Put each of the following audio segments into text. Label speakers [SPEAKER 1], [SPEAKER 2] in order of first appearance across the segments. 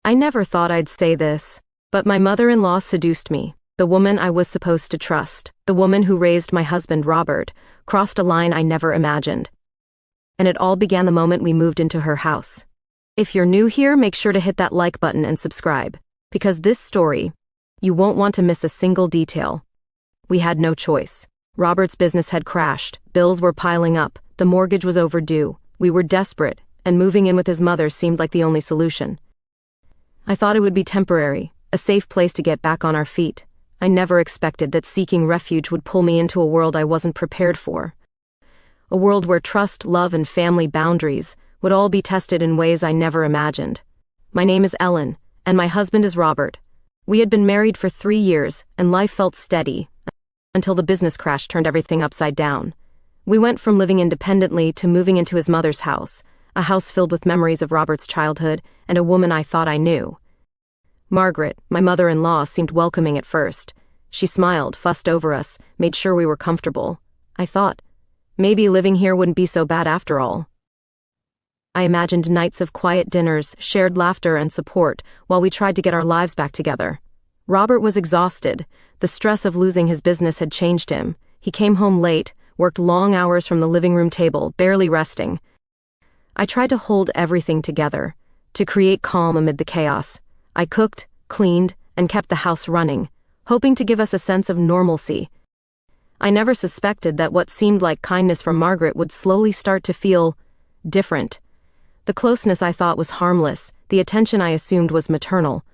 [SPEAKER 1] I never thought I'd say this, but my mother-in-law seduced me. The woman I was supposed to trust, the woman who raised my husband Robert, crossed a line I never imagined. And it all began the moment we moved into her house. If you're new here, make sure to hit that like button and subscribe, because this story, you won't want to miss a single detail. We had no choice. Robert's business had crashed, bills were piling up, the mortgage was overdue, we were desperate, and moving in with his mother seemed like the only solution. I thought it would be temporary, a safe place to get back on our feet. I never expected that seeking refuge would pull me into a world I wasn't prepared for. A world where trust, love, and family boundaries would all be tested in ways I never imagined. My name is Ellen, and my husband is Robert. We had been married for 3 years, and life felt steady, until the business crash turned everything upside down. We went from living independently to moving into his mother's house, a house filled with memories of Robert's childhood and a woman I thought I knew. Margaret, my mother-in-law, seemed welcoming at first. She smiled, fussed over us, made sure we were comfortable. I thought, maybe living here wouldn't be so bad after all. I imagined nights of quiet dinners, shared laughter and support, while we tried to get our lives back together. Robert was exhausted. The stress of losing his business had changed him. He came home late, worked long hours from the living room table, barely resting. I tried to hold everything together, to create calm amid the chaos. I cooked, cleaned, and kept the house running, hoping to give us a sense of normalcy. I never suspected that what seemed like kindness from Margaret would slowly start to feel different. The closeness I thought was harmless, the attention I assumed was maternal,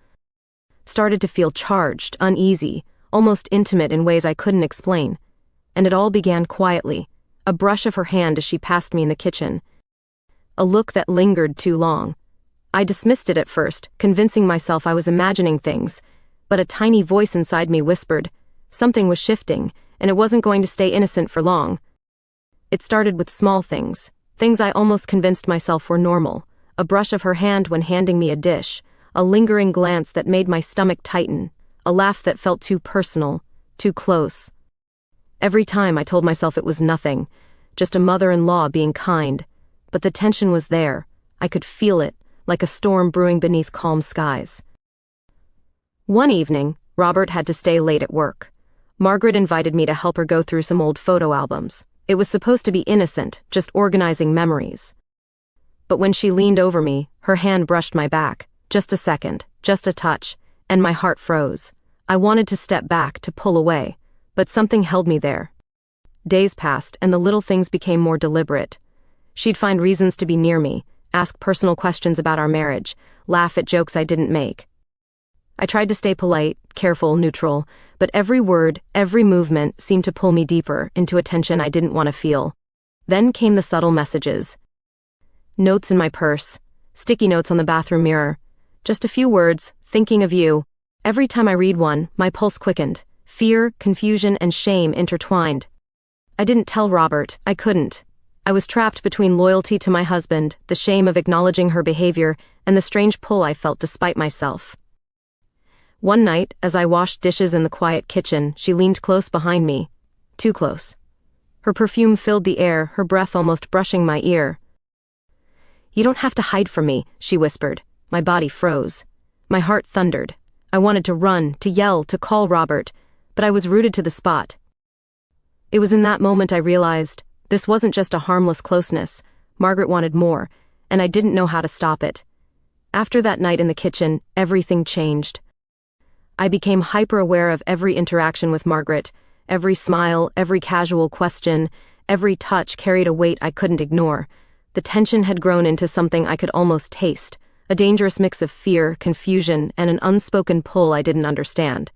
[SPEAKER 1] started to feel charged, uneasy, almost intimate in ways I couldn't explain. And it all began quietly, a brush of her hand as she passed me in the kitchen. A look that lingered too long. I dismissed it at first, convincing myself I was imagining things, but a tiny voice inside me whispered, something was shifting, and it wasn't going to stay innocent for long. It started with small things I almost convinced myself were normal, a brush of her hand when handing me a dish, a lingering glance that made my stomach tighten, a laugh that felt too personal, too close. Every time I told myself it was nothing, just a mother-in-law being kind, but the tension was there. I could feel it, like a storm brewing beneath calm skies. One evening, Robert had to stay late at work. Margaret invited me to help her go through some old photo albums. It was supposed to be innocent, just organizing memories. But when she leaned over me, her hand brushed my back. Just a second, just a touch, and my heart froze. I wanted to step back, to pull away, but something held me there. Days passed, and the little things became more deliberate. She'd find reasons to be near me, ask personal questions about our marriage, laugh at jokes I didn't make. I tried to stay polite, careful, neutral, but every word, every movement seemed to pull me deeper into a tension I didn't want to feel. Then came the subtle messages. Notes in my purse, sticky notes on the bathroom mirror, just a few words, thinking of you. Every time I read one, my pulse quickened. Fear, confusion, and shame intertwined. I didn't tell Robert, I couldn't. I was trapped between loyalty to my husband, the shame of acknowledging her behavior, and the strange pull I felt despite myself. One night, as I washed dishes in the quiet kitchen, she leaned close behind me. Too close. Her perfume filled the air, her breath almost brushing my ear. "You don't have to hide from me," she whispered. My body froze. My heart thundered. I wanted to run, to yell, to call Robert, but I was rooted to the spot. It was in that moment I realized, this wasn't just a harmless closeness. Margaret wanted more, and I didn't know how to stop it. After that night in the kitchen, everything changed. I became hyper-aware of every interaction with Margaret. Every smile, every casual question, every touch carried a weight I couldn't ignore. The tension had grown into something I could almost taste, a dangerous mix of fear, confusion, and an unspoken pull I didn't understand.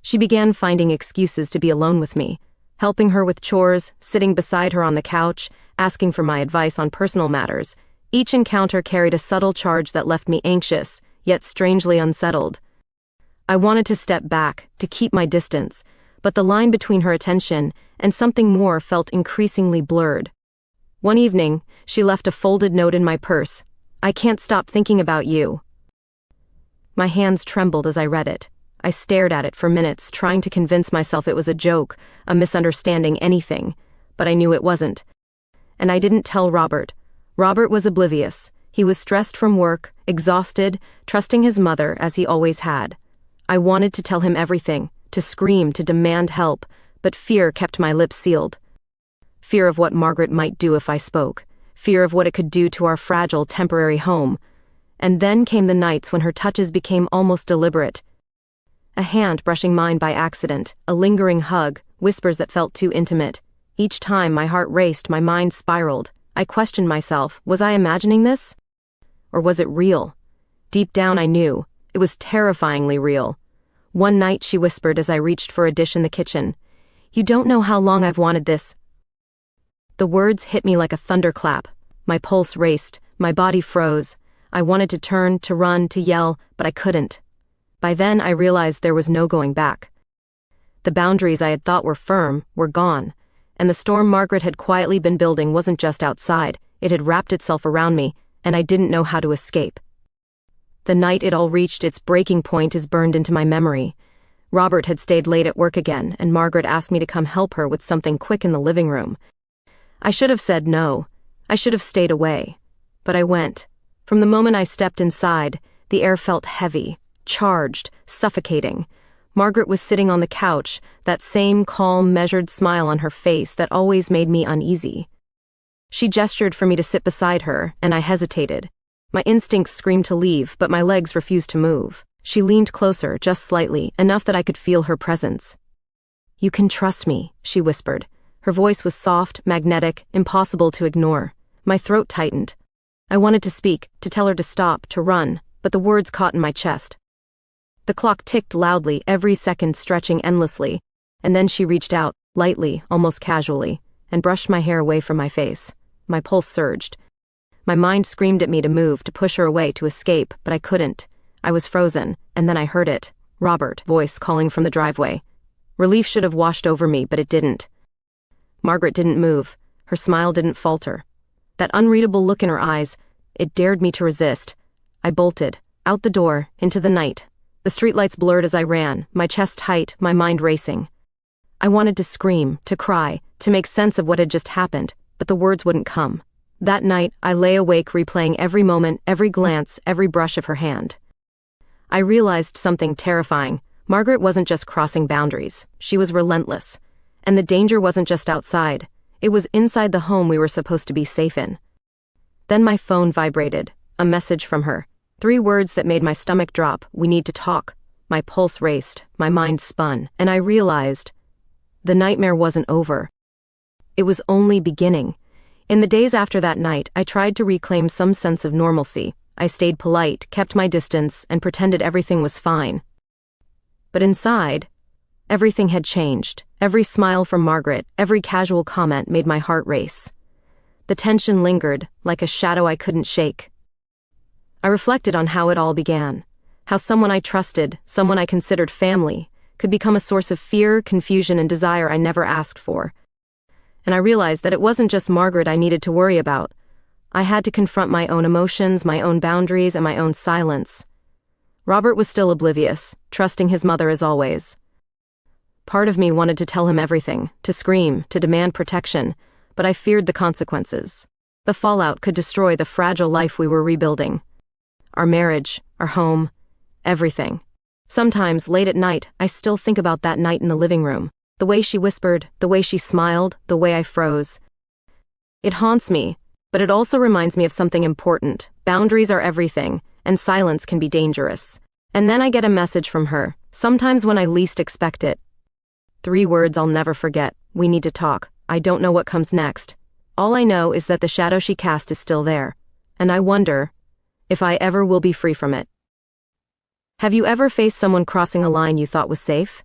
[SPEAKER 1] She began finding excuses to be alone with me, helping her with chores, sitting beside her on the couch, asking for my advice on personal matters. Each encounter carried a subtle charge that left me anxious, yet strangely unsettled. I wanted to step back, to keep my distance, but the line between her attention and something more felt increasingly blurred. One evening, she left a folded note in my purse. "I can't stop thinking about you." My hands trembled as I read it. I stared at it for minutes, trying to convince myself it was a joke, a misunderstanding, anything, but I knew it wasn't. And I didn't tell Robert. Robert was oblivious. He was stressed from work, exhausted, trusting his mother as he always had. I wanted to tell him everything, to scream, to demand help, but fear kept my lips sealed. Fear of what Margaret might do if I spoke, fear of what it could do to our fragile, temporary home. And then came the nights when her touches became almost deliberate. A hand brushing mine by accident, a lingering hug, whispers that felt too intimate. Each time my heart raced, my mind spiraled. I questioned myself, was I imagining this? Or was it real? Deep down I knew, it was terrifyingly real. One night she whispered as I reached for a dish in the kitchen, "You don't know how long I've wanted this." The words hit me like a thunderclap. My pulse raced, my body froze. I wanted to turn, to run, to yell, but I couldn't. By then I realized there was no going back. The boundaries I had thought were firm were gone, and the storm Margaret had quietly been building wasn't just outside, it had wrapped itself around me, and I didn't know how to escape. The night it all reached its breaking point is burned into my memory. Robert had stayed late at work again, and Margaret asked me to come help her with something quick in the living room. I should have said no. I should have stayed away. But I went. From the moment I stepped inside, the air felt heavy, charged, suffocating. Margaret was sitting on the couch, that same calm, measured smile on her face that always made me uneasy. She gestured for me to sit beside her, and I hesitated. My instincts screamed to leave, but my legs refused to move. She leaned closer, just slightly, enough that I could feel her presence. "You can trust me," she whispered. Her voice was soft, magnetic, impossible to ignore. My throat tightened. I wanted to speak, to tell her to stop, to run, but the words caught in my chest. The clock ticked loudly, every second stretching endlessly, and then she reached out, lightly, almost casually, and brushed my hair away from my face. My pulse surged. My mind screamed at me to move, to push her away, to escape, but I couldn't. I was frozen, and then I heard it. Robert, voice calling from the driveway. Relief should have washed over me, but it didn't. Margaret didn't move. Her smile didn't falter. That unreadable look in her eyes, it dared me to resist. I bolted, out the door, into the night. The streetlights blurred as I ran, my chest tight, my mind racing. I wanted to scream, to cry, to make sense of what had just happened, but the words wouldn't come. That night, I lay awake replaying every moment, every glance, every brush of her hand. I realized something terrifying. Margaret wasn't just crossing boundaries. She was relentless. And the danger wasn't just outside. It was inside the home we were supposed to be safe in. Then my phone vibrated. A message from her. 3 words that made my stomach drop. "We need to talk." My pulse raced. My mind spun. And I realized the nightmare wasn't over. It was only beginning. In the days after that night, I tried to reclaim some sense of normalcy. I stayed polite, kept my distance, and pretended everything was fine. But inside, everything had changed. Every smile from Margaret, every casual comment made my heart race. The tension lingered, like a shadow I couldn't shake. I reflected on how it all began. How someone I trusted, someone I considered family, could become a source of fear, confusion, and desire I never asked for. And I realized that it wasn't just Margaret I needed to worry about. I had to confront my own emotions, my own boundaries, and my own silence. Robert was still oblivious, trusting his mother as always. Part of me wanted to tell him everything, to scream, to demand protection, but I feared the consequences. The fallout could destroy the fragile life we were rebuilding. Our marriage, our home, everything. Sometimes, late at night, I still think about that night in the living room. The way she whispered, the way she smiled, the way I froze. It haunts me, but it also reminds me of something important. Boundaries are everything, and silence can be dangerous. And then I get a message from her, sometimes when I least expect it. 3 words I'll never forget. "We need to talk. I don't know what comes next. All I know is that the shadow she cast is still there, and I wonder if I ever will be free from it." Have you ever faced someone crossing a line you thought was safe?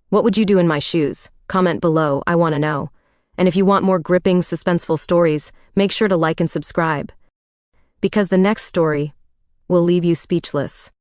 [SPEAKER 1] What would you do in my shoes? Comment below, I want to know. And if you want more gripping, suspenseful stories, make sure to like and subscribe. Because the next story will leave you speechless.